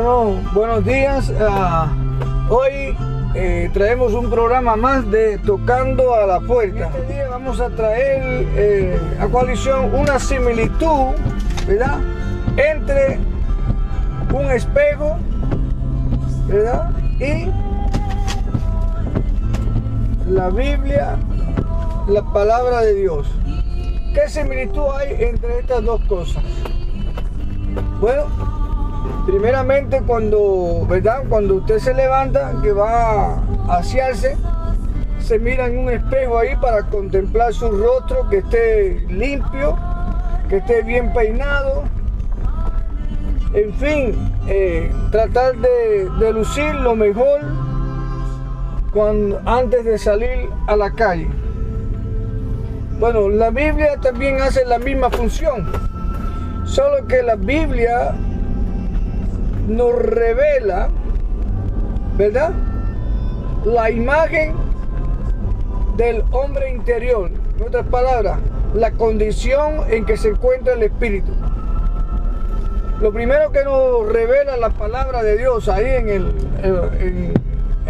Bueno, buenos días. Hoy traemos un programa más de Tocando a la Puerta. Este día vamos a traer a coalición una similitud, ¿verdad?, entre un espejo, ¿verdad?, y la Biblia, la palabra de Dios. ¿Qué similitud hay entre estas dos cosas? Bueno, primeramente cuando usted se levanta, que va a asearse, se mira en un espejo ahí para contemplar su rostro, que esté limpio, que esté bien peinado, en fin, tratar de lucir lo mejor antes de salir a la calle. Bueno, la Biblia también hace la misma función, solo que la Biblia nos revela, ¿verdad?, la imagen del hombre interior. En otras palabras, la condición en que se encuentra el espíritu. Lo primero que nos revela la palabra de Dios ahí en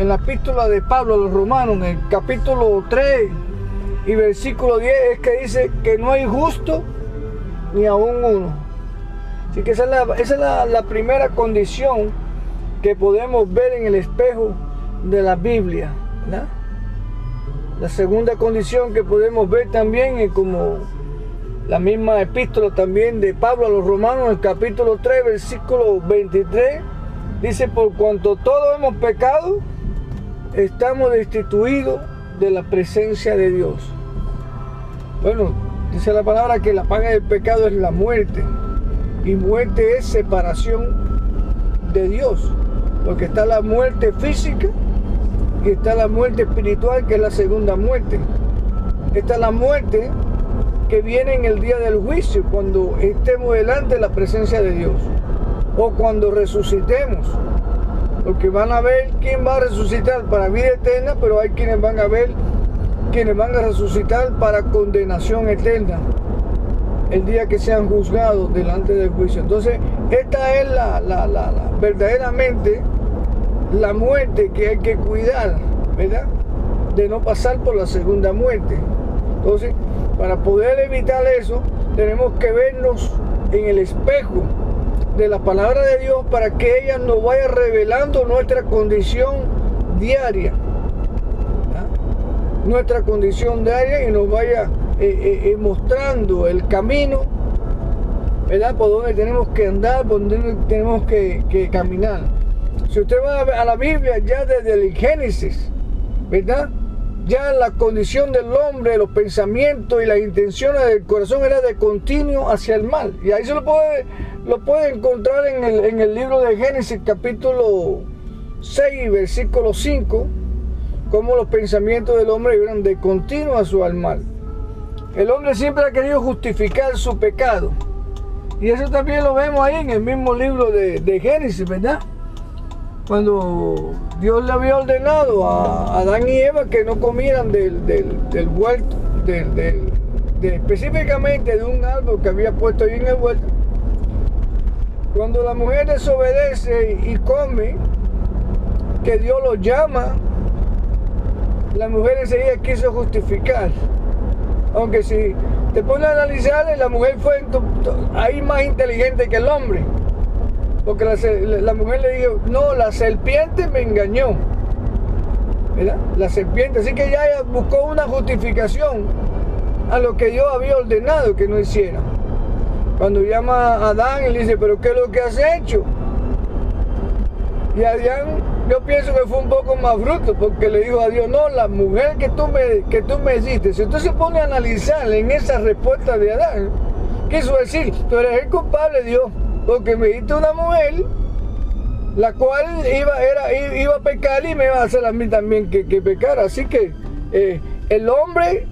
la epístola de Pablo a los Romanos, en el capítulo 3 y versículo 10, es que dice que no hay justo ni aún uno. Así que esa es la primera condición que podemos ver en el espejo de la Biblia, ¿verdad? La segunda condición que podemos ver también es como la misma epístola también de Pablo a los Romanos, en el capítulo 3, versículo 23, dice: por cuanto todos hemos pecado, estamos destituidos de la presencia de Dios. Bueno, dice la palabra que la paga del pecado es la muerte, y muerte es separación de Dios, porque está la muerte física y está la muerte espiritual, que es la segunda muerte. Está la muerte que viene en el día del juicio, cuando estemos delante de la presencia de Dios, o cuando resucitemos, porque van a ver quién va a resucitar para vida eterna, pero hay quienes van a resucitar para condenación eterna el día que sean juzgados delante del juicio. Entonces, esta es verdaderamente la muerte que hay que cuidar, ¿verdad?, de no pasar por la segunda muerte. Entonces, para poder evitar eso, tenemos que vernos en el espejo de la palabra de Dios, para que ella nos vaya revelando nuestra condición diaria, ¿verdad?, nuestra condición diaria, y nos vaya mostrando el camino, ¿verdad?, por donde tenemos que andar, por donde tenemos que caminar. Si usted va a la Biblia, ya desde el Génesis, ¿verdad?, ya la condición del hombre, los pensamientos y las intenciones del corazón era de continuo hacia el mal. Y ahí se lo puede encontrar en el libro de Génesis, capítulo 6, versículo 5, como los pensamientos del hombre eran de continuo hacia el mal. El hombre siempre ha querido justificar su pecado. Y eso también lo vemos ahí en el mismo libro de Génesis, ¿verdad? Cuando Dios le había ordenado a Adán y Eva que no comieran del huerto, específicamente de un árbol que había puesto ahí en el huerto. Cuando la mujer desobedece y come, que Dios lo llama, la mujer enseguida quiso justificar. Aunque si te pones a analizar, la mujer fue ahí más inteligente que el hombre. Porque la mujer le dijo: no, la serpiente me engañó, ¿verdad? La serpiente. Así que ella buscó una justificación a lo que Dios había ordenado que no hiciera. Cuando llama a Adán y le dice: ¿pero qué es lo que has hecho? Y Adán, yo pienso que fue un poco más bruto, porque le dijo a Dios: no, la mujer que tú me hiciste. Si usted se pone a analizar en esa respuesta de Adán, quiso decir: tú eres el culpable, Dios, porque me diste una mujer la cual iba a pecar y me iba a hacer a mí también que pecar. Así que el hombre,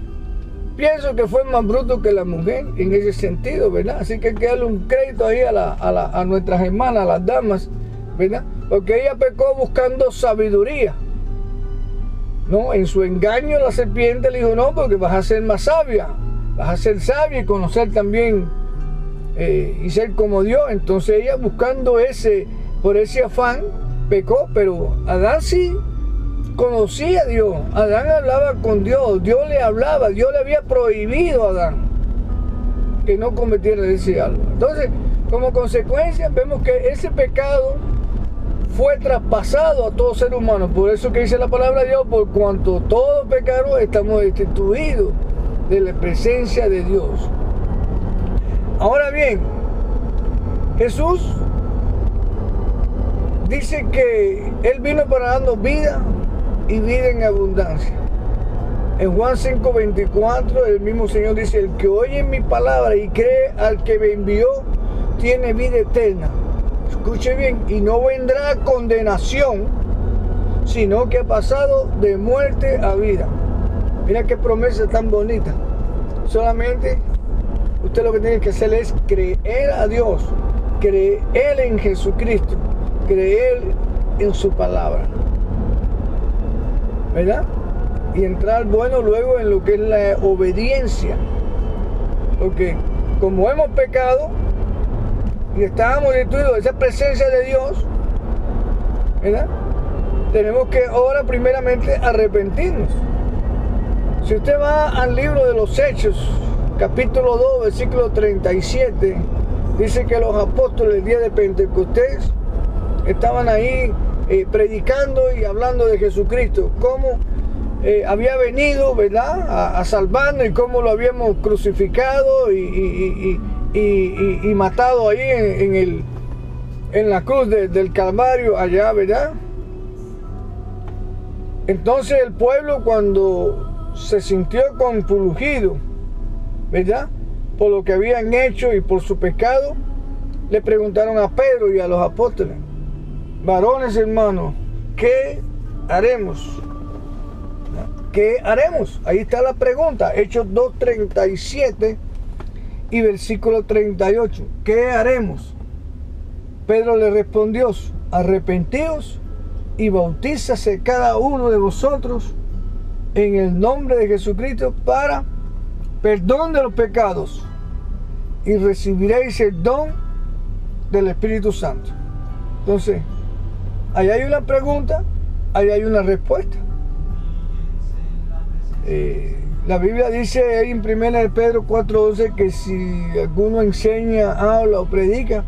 pienso que fue más bruto que la mujer en ese sentido, ¿verdad? Así que hay que darle un crédito ahí a nuestras hermanas, a las damas, ¿verdad? Porque ella pecó buscando sabiduría, ¿no? En su engaño la serpiente le dijo: no, porque vas a ser más sabia, vas a ser sabia y conocer también y ser como Dios. Entonces ella, buscando ese por ese afán pecó, pero Adán sí conocía a Dios. Adán hablaba con Dios, Dios le hablaba, Dios le había prohibido a Adán que no cometiera ese algo. Entonces, como consecuencia, vemos que ese pecado fue traspasado a todo ser humano. Por eso que dice la palabra de Dios, por cuanto todos pecaron, estamos destituidos de la presencia de Dios. Ahora bien, Jesús dice que Él vino para darnos vida y vida en abundancia. En Juan 5:24 el mismo Señor dice: el que oye mi palabra y cree al que me envió tiene vida eterna. Escuche bien, y no vendrá a condenación, sino que ha pasado de muerte a vida. Mira qué promesa tan bonita. Solamente usted lo que tiene que hacer es creer a Dios, creer en Jesucristo, creer en su palabra, ¿verdad? Y entrar, bueno, luego en lo que es la obediencia. Porque como hemos pecado y estábamos destituidos de esa presencia de Dios, ¿verdad? Tenemos que ahora primeramente arrepentirnos. Si usted va al libro de los Hechos, capítulo 2, versículo 37, dice que los apóstoles el día de Pentecostés estaban ahí predicando y hablando de Jesucristo, cómo había venido, ¿verdad?, a salvarnos, y cómo lo habíamos crucificado y matado ahí en la cruz del Calvario allá, ¿verdad? Entonces el pueblo, cuando se sintió compungido, ¿verdad?, por lo que habían hecho y por su pecado, le preguntaron a Pedro y a los apóstoles: varones hermanos, ¿qué haremos? ¿Qué haremos? Ahí está la pregunta. Hechos 2:37 y versículo 38. ¿Qué haremos? Pedro le respondió: arrepentíos y bautízase cada uno de vosotros en el nombre de Jesucristo para perdón de los pecados, y recibiréis el don del Espíritu Santo. Entonces, ahí hay una pregunta, ahí hay una respuesta. La Biblia dice ahí en 1 Pedro 4:11 que si alguno enseña, habla o predica,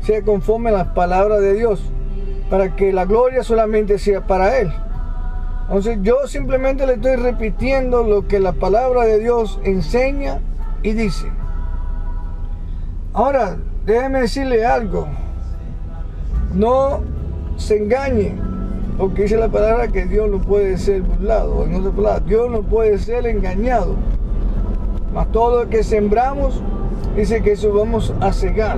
sea conforme a las palabras de Dios, para que la gloria solamente sea para Él. Entonces yo simplemente le estoy repitiendo lo que la palabra de Dios enseña y dice. Ahora, déjeme decirle algo. No se engañe, porque dice la palabra que Dios no puede ser burlado. En otras palabras, Dios no puede ser engañado. Mas todo lo que sembramos, dice que eso vamos a cegar.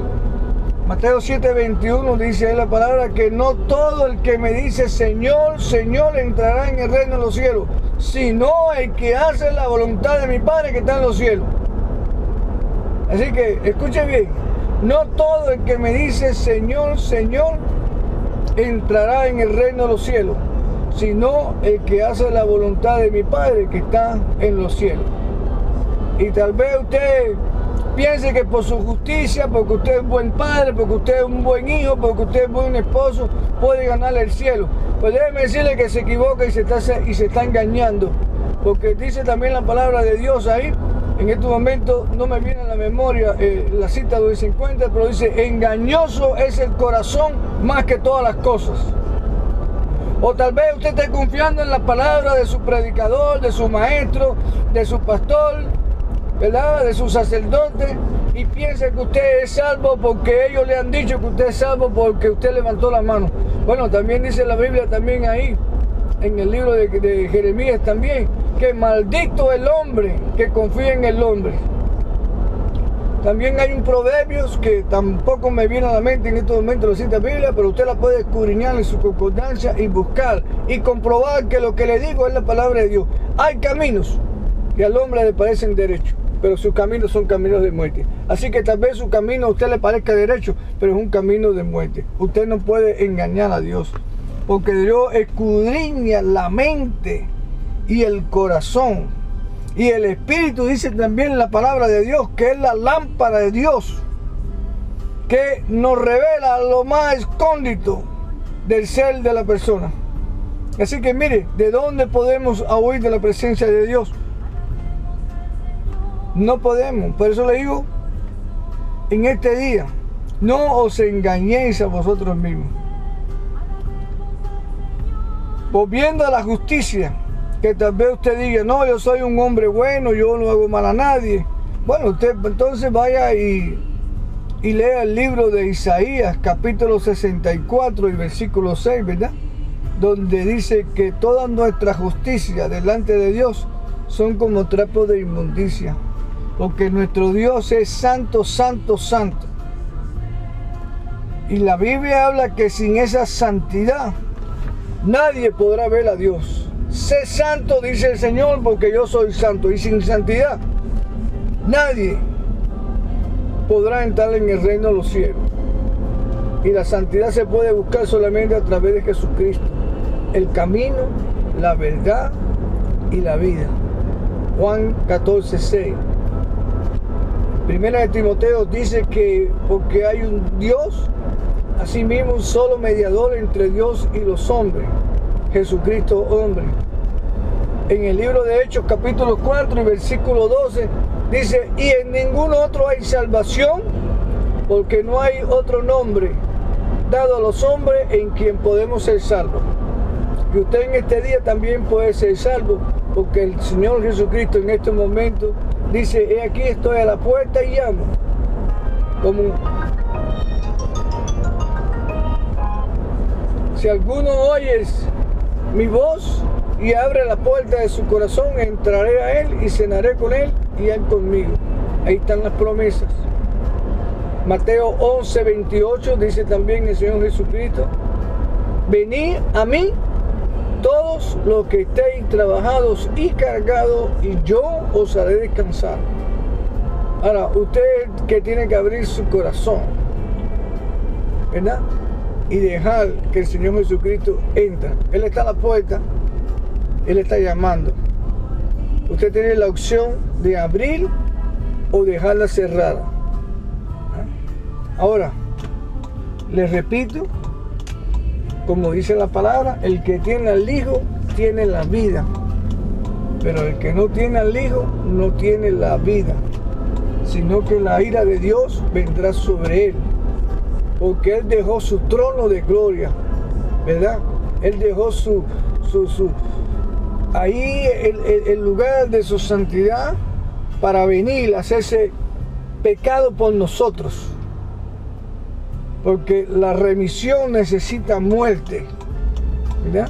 Mateo 7:21 dice ahí la palabra que no todo el que me dice Señor, Señor entrará en el reino de los cielos, sino el que hace la voluntad de mi Padre que está en los cielos. Así que escuche bien, no todo el que me dice Señor, Señor entrará en el reino de los cielos, sino el que hace la voluntad de mi Padre que está en los cielos. Y tal vez usted piense que por su justicia, porque usted es buen padre, porque usted es un buen hijo, porque usted es buen esposo, puede ganarle el cielo. Pues déjeme decirle que se equivoca y se está engañando. Porque dice también la palabra de Dios ahí, en este momento no me viene a la memoria la cita donde se encuentra, pero dice: engañoso es el corazón más que todas las cosas. O tal vez usted esté confiando en la palabra de su predicador, de su maestro, de su pastor, ¿verdad?, de su sacerdote, y piensa que usted es salvo porque ellos le han dicho que usted es salvo porque usted levantó la mano. Bueno, también dice la Biblia también ahí, en el libro de Jeremías también, que maldito el hombre que confía en el hombre. También hay un proverbios que tampoco me viene a la mente en estos momentos, la cita Biblia, pero usted la puede escudriñar en su concordancia y buscar y comprobar que lo que le digo es la palabra de Dios. Hay caminos que al hombre le parecen derechos, pero sus caminos son caminos de muerte. Así que tal vez su camino a usted le parezca derecho, pero es un camino de muerte. Usted no puede engañar a Dios, porque Dios escudriña la mente y el corazón. Y el Espíritu dice también en la palabra de Dios que es la lámpara de Dios. que nos revela lo más escóndito del ser de la persona. Así que mire, ¿de dónde podemos huir de la presencia de Dios? No podemos. Por eso le digo, en este día, no os engañéis a vosotros mismos. Volviendo a la justicia, que tal vez usted diga, no, yo soy un hombre bueno, yo no hago mal a nadie. Bueno, usted entonces vaya y lea el libro de Isaías, capítulo 64 y versículo 6, ¿verdad? Donde dice que toda nuestra justicia delante de Dios son como trapos de inmundicia, porque nuestro Dios es santo, santo, santo. Y la Biblia habla que sin esa santidad nadie podrá ver a Dios. Sé santo, dice el Señor, porque yo soy santo. Y sin santidad nadie podrá entrar en el reino de los cielos. Y la santidad se puede buscar solamente a través de Jesucristo, el camino, la verdad y la vida. Juan 14:6. Primera de Timoteo dice que porque hay un Dios, asimismo un solo mediador entre Dios y los hombres, Jesucristo hombre. En el libro de Hechos capítulo 4 y versículo 12 dice, y en ningún otro hay salvación, porque no hay otro nombre dado a los hombres en quien podemos ser salvos. Y usted en este día también puede ser salvo, porque el Señor Jesucristo en este momento dice, he aquí estoy a la puerta y llamo. Como si alguno oyes mi voz y abre la puerta de su corazón, entraré a él y cenaré con él y él conmigo. Ahí están las promesas. Mateo 11:28 dice también el Señor Jesucristo, venid a mí todos los que estéis trabajados y cargados, y yo os haré descansar. Ahora, usted que tiene que abrir su corazón, ¿verdad? Y dejar que el Señor Jesucristo entre. Él está a la puerta, Él está llamando. Usted tiene la opción de abrir o dejarla cerrada. Ahora, les repito, como dice la palabra, el que tiene al Hijo tiene la vida, pero el que no tiene al Hijo no tiene la vida, sino que la ira de Dios vendrá sobre él, porque él dejó su trono de gloria, ¿verdad? Él dejó ahí el lugar de su santidad para venir a hacerse pecado por nosotros. Porque la remisión necesita muerte, ¿verdad?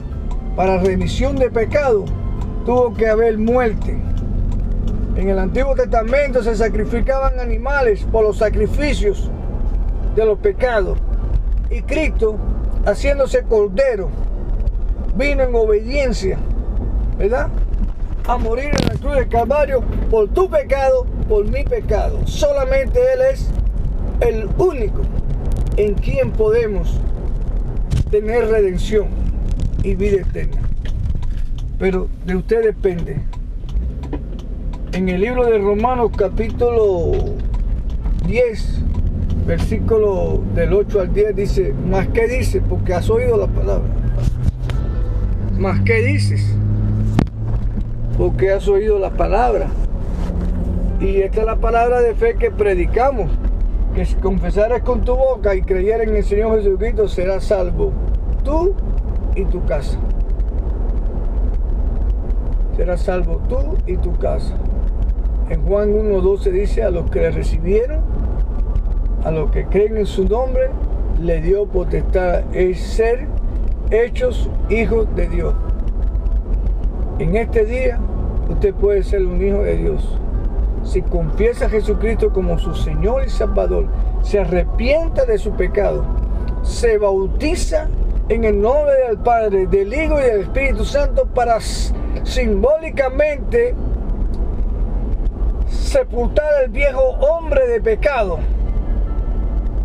Para remisión de pecado tuvo que haber muerte. En el Antiguo Testamento se sacrificaban animales por los sacrificios de los pecados. Y Cristo, haciéndose cordero, vino en obediencia, ¿verdad? A morir en la cruz del Calvario por tu pecado, por mi pecado. Solamente Él es el único en quien podemos tener redención y vida eterna. Pero de usted depende. En el libro de Romanos capítulo 10, versículo del 8 al 10 dice, ¿más qué dice? Porque has oído la palabra. ¿Más qué dices? Porque has oído la palabra. Y esta es la palabra de fe que predicamos, que si confesares con tu boca y creyeres en el Señor Jesucristo, serás salvo, tú y tu casa. Serás salvo tú y tu casa. En Juan 1:12 dice, a los que le recibieron, a los que creen en su nombre, le dio potestad de ser hechos hijos de Dios. En este día, usted puede ser un hijo de Dios. Si confiesa a Jesucristo como su Señor y Salvador, se arrepienta de su pecado, se bautiza en el nombre del Padre, del Hijo y del Espíritu Santo para simbólicamente sepultar al viejo hombre de pecado,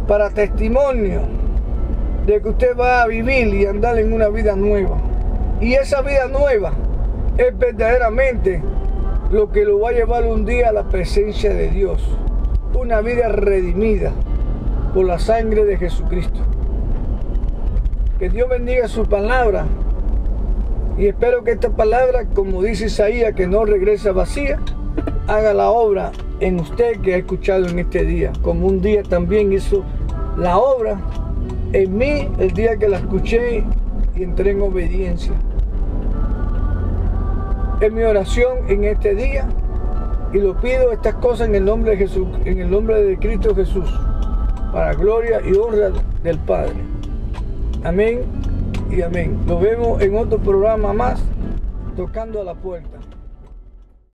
para testimonio de que usted va a vivir y andar en una vida nueva. Y esa vida nueva es verdaderamente lo que lo va a llevar un día a la presencia de Dios. Una vida redimida, por la sangre de Jesucristo. Que Dios bendiga su palabra. Y espero que esta palabra, como dice Isaías, que no regresa vacía, haga la obra en usted que ha escuchado en este día. Como un día también hizo la obra en mí el día que la escuché y entré en obediencia. Es mi oración en este día y lo pido estas cosas en el nombre de Jesús, en el nombre de Cristo Jesús, para gloria y honra del Padre. Amén y amén. Nos vemos en otro programa más, tocando a la puerta.